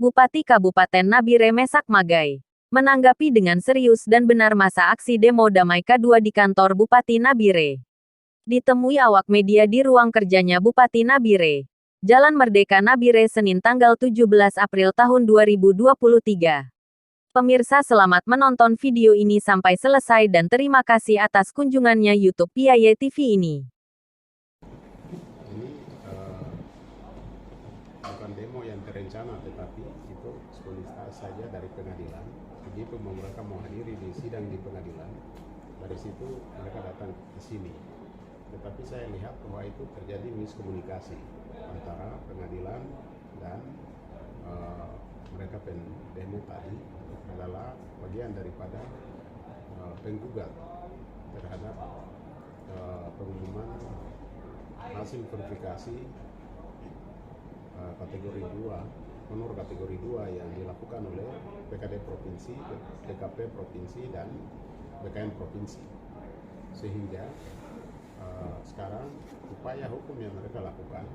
Bupati Kabupaten Nabire Mesak Magai, menanggapi dengan serius dan benar masa aksi demo damai K2 di kantor Bupati Nabire. Ditemui awak media di ruang kerjanya Bupati Nabire, Jalan Merdeka Nabire Senin tanggal 17 April tahun 2023. Pemirsa selamat menonton video ini sampai selesai dan terima kasih atas kunjungannya YouTube Piaye TV ini. Bukan demo yang terencana, tetapi itu spontan saja dari pengadilan. Begitu mereka mau hadiri di sidang di pengadilan, dari situ mereka datang ke sini. Tetapi saya lihat bahwa itu terjadi miskomunikasi antara pengadilan dan mereka demo tadi adalah bagian daripada penggugat terhadap pengumuman hasil verifikasi kategori 2, honor kategori 2 yang dilakukan oleh BKD Provinsi, DKP Provinsi, dan BKN Provinsi. Sehingga sekarang upaya hukum yang mereka lakukan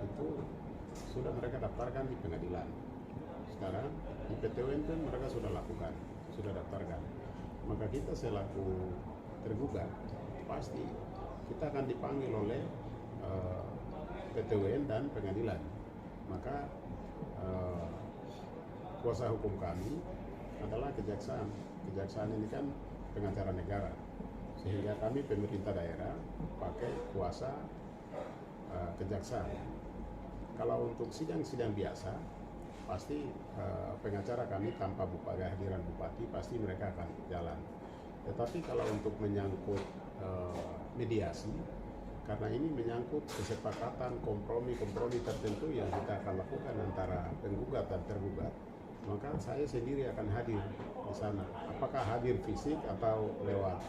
itu sudah mereka daftarkan di pengadilan. Sekarang di PT UN pun mereka sudah lakukan, sudah daftarkan. Maka kita selaku tergugat pasti kita akan dipanggil oleh PT UN dan pengadilan. Maka kuasa hukum kami adalah kejaksaan. Kejaksaan ini kan pengacara negara, sehingga kami pemerintah daerah pakai kuasa kejaksaan. Kalau untuk sidang-sidang biasa, pasti pengacara kami tanpa kehadiran bupati pasti mereka akan jalan. Tetapi kalau untuk menyangkut mediasi, karena ini menyangkut kesepakatan kompromi tertentu yang kita akan lakukan antara penggugat dan tergugat, maka saya sendiri akan hadir di sana. Apakah hadir fisik atau lewat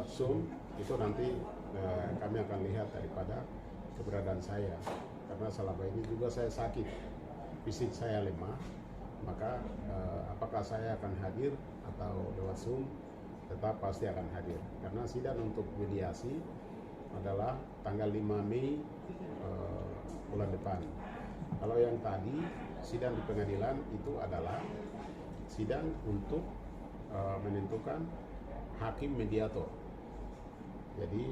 Zoom, itu nanti kami akan lihat daripada keberadaan saya. Karena selama ini juga saya sakit, fisik saya lemah, maka apakah saya akan hadir atau lewat Zoom, tetap pasti akan hadir. Karena sidang untuk mediasi adalah tanggal 5 Mei bulan depan. Kalau yang tadi sidang di pengadilan itu adalah sidang untuk menentukan hakim mediator. Jadi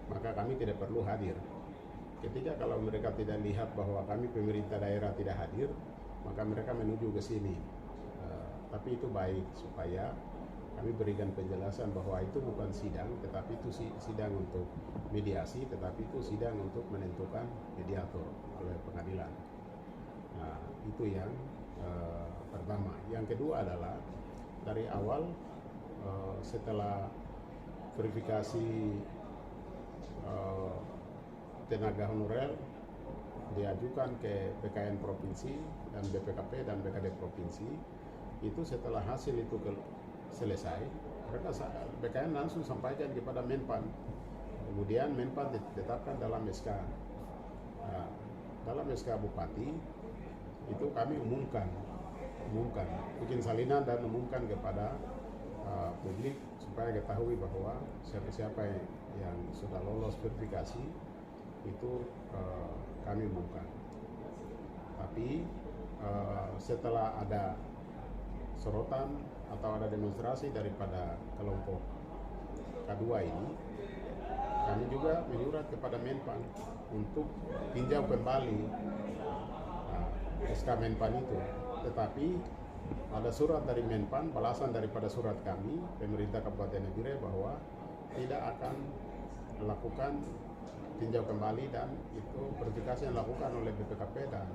maka kami tidak perlu hadir. Ketika kalau mereka tidak lihat bahwa kami pemerintah daerah tidak hadir, maka mereka menuju ke sini. Tapi itu baik supaya kami berikan penjelasan bahwa itu bukan sidang, tetapi itu sidang untuk mediasi, tetapi itu sidang untuk menentukan mediator oleh pengadilan. Nah, itu yang pertama. Yang kedua adalah dari awal setelah verifikasi tenaga honorer diajukan ke BKN Provinsi dan BPKP dan BKD Provinsi, itu setelah hasil itu selesai, mereka BKN langsung sampaikan kepada Menpan. Kemudian Menpan ditetapkan dalam SK. Nah, dalam SK Bupati itu kami umumkan, bikin salinan dan umumkan kepada publik supaya ketahui bahwa siapa-siapa yang sudah lolos verifikasi itu kami umumkan. Tapi setelah ada sorotan atau ada demonstrasi daripada kelompok K2 ini, kami juga menyurat kepada Menpan untuk tinjau kembali SK Menpan itu. Tetapi ada surat dari Menpan, balasan daripada surat kami, pemerintah Kabupaten Nabire, bahwa tidak akan melakukan tinjau kembali, dan itu verifikasi yang dilakukan oleh BPKP dan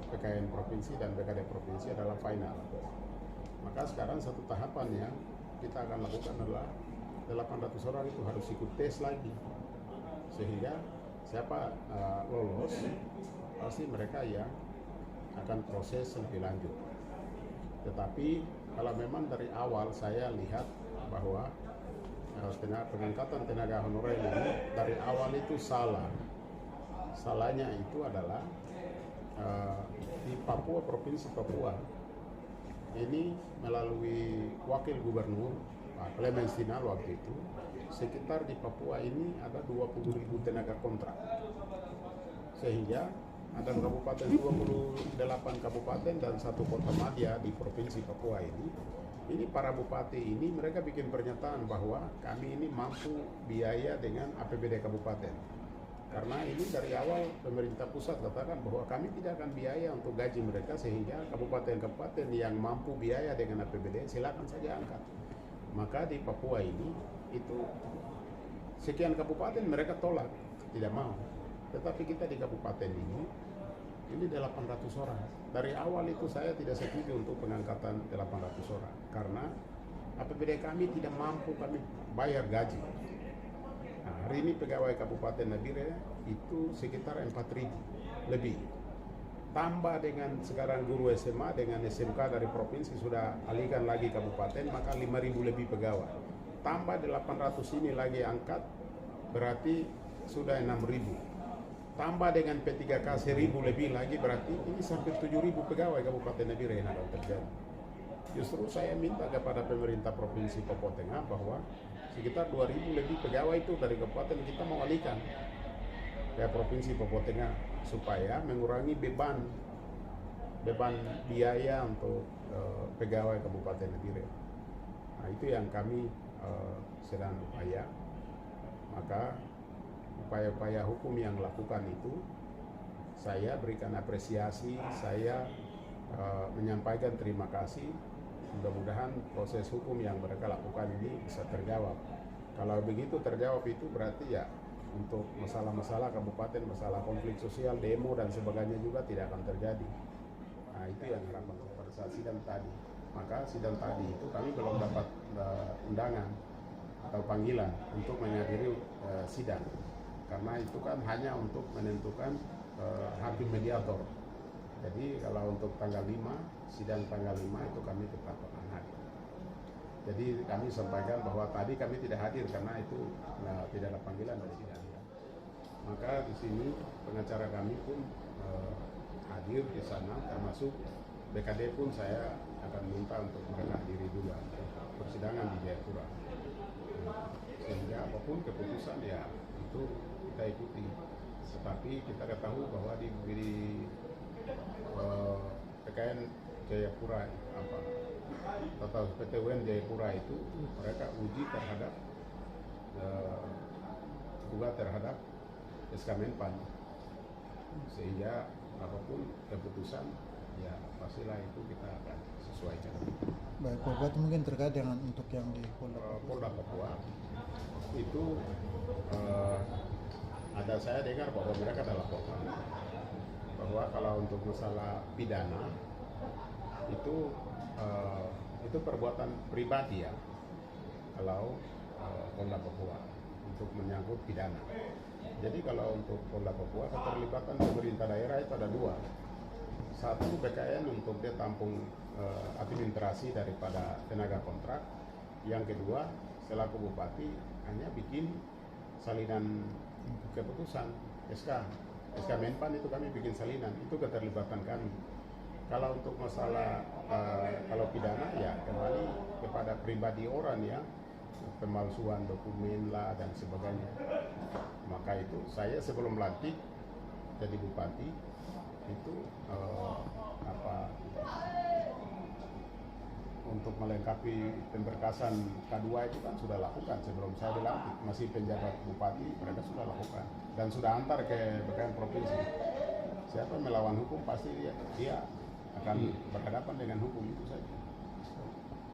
PKN Provinsi dan BKD Provinsi adalah final. Maka sekarang satu tahapan yang kita akan lakukan adalah 800 orang itu harus ikut tes lagi, sehingga siapa lolos pasti mereka yang akan proses lebih lanjut. Tetapi kalau memang dari awal saya lihat bahwa pengangkatan tenaga honorer ini dari awal itu salah. Salahnya itu adalah di Papua, Provinsi Papua ini melalui wakil gubernur Pak Clemens Tinal waktu itu, sekitar di Papua ini ada 20.000 tenaga kontrak, sehingga ada kabupaten 28 kabupaten dan satu kota madya di provinsi Papua ini para bupati ini mereka bikin pernyataan bahwa kami ini mampu biaya dengan APBD kabupaten. Karena ini dari awal pemerintah pusat katakan bahwa kami tidak akan biaya untuk gaji mereka, sehingga kabupaten-kabupaten yang mampu biaya dengan APBD silakan saja angkat. Maka di Papua ini itu sekian kabupaten mereka tolak, tidak mau. Tetapi kita di kabupaten ini 800 orang. Dari awal itu saya tidak setuju untuk pengangkatan 800 orang karena APBD kami tidak mampu kami bayar gaji. Nah, hari ini pegawai Kabupaten Nabire itu sekitar 4.000 lebih. Tambah dengan sekarang guru SMA dengan SMK dari provinsi sudah alihkan lagi kabupaten, maka 5.000 lebih pegawai. Tambah 800 ini lagi angkat, berarti sudah 6.000. Tambah dengan P3K 1.000 lebih lagi, berarti ini sampai 7.000 pegawai Kabupaten Nabire yang akan terjadi. Justru saya minta kepada pemerintah Provinsi Papua Tengah bahwa sekitar 2.000 lebih pegawai itu dari kabupaten kita mau alihkan ke Provinsi Papua Tengah supaya mengurangi beban biaya untuk pegawai Kabupaten Nabire. Nah, itu yang kami sedang upaya. Maka upaya-upaya hukum yang lakukan itu saya berikan apresiasi, saya menyampaikan terima kasih. Mudah-mudahan proses hukum yang mereka lakukan ini bisa terjawab. Kalau begitu terjawab itu berarti ya untuk masalah-masalah kabupaten, masalah konflik sosial, demo dan sebagainya juga tidak akan terjadi. Nah, itu yang harapan pada saat sidang tadi. Maka sidang tadi itu kami belum dapat undangan atau panggilan untuk menghadiri sidang. Karena itu kan hanya untuk menentukan hakim mediator. Jadi kalau untuk tanggal 5, sidang tanggal 5 itu kami tetap akan hadir. Jadi kami sampaikan bahwa tadi kami tidak hadir karena itu tidak ada panggilan dari sidang. Maka di sini pengacara kami pun hadir di sana, termasuk BKD pun saya akan minta untuk mereka hadiri juga persidangan di Jayapura. Sehingga apapun keputusan ya itu kita ikuti. Tetapi kita ketahui bahwa di PKN Jayapura atau PT UN Jayapura itu mereka uji terhadap juga terhadap SK Menpan, sehingga apapun keputusan ya pastilah itu kita akan sesuaikan. Baik, Bapak mungkin terkait dengan untuk yang di Polda Papua itu ada saya dengar bahwa mereka adalah laporkan bahwa kalau untuk masalah pidana itu perbuatan pribadi ya kalau Polda Papua untuk menyangkut pidana. Jadi kalau untuk Polda Papua keterlibatan pemerintah daerah itu ada dua. Satu BKN untuk dia tampung administrasi daripada tenaga kontrak. Yang kedua selaku bupati hanya bikin salinan keputusan SK Menpan itu kami bikin salinan, itu keterlibatan kami. Kalau untuk masalah kalau pidana ya kembali kepada pribadi orang ya, pemalsuan dokumen lah dan sebagainya. Maka itu saya sebelum lantik jadi bupati itu untuk melengkapi pemberkasan K2 itu kan sudah lakukan sebelum saya dilantik, masih penjabat bupati mereka sudah lakukan dan sudah antar ke BKN provinsi. Siapa melawan hukum pasti dia akan berhadapan dengan hukum, itu saja.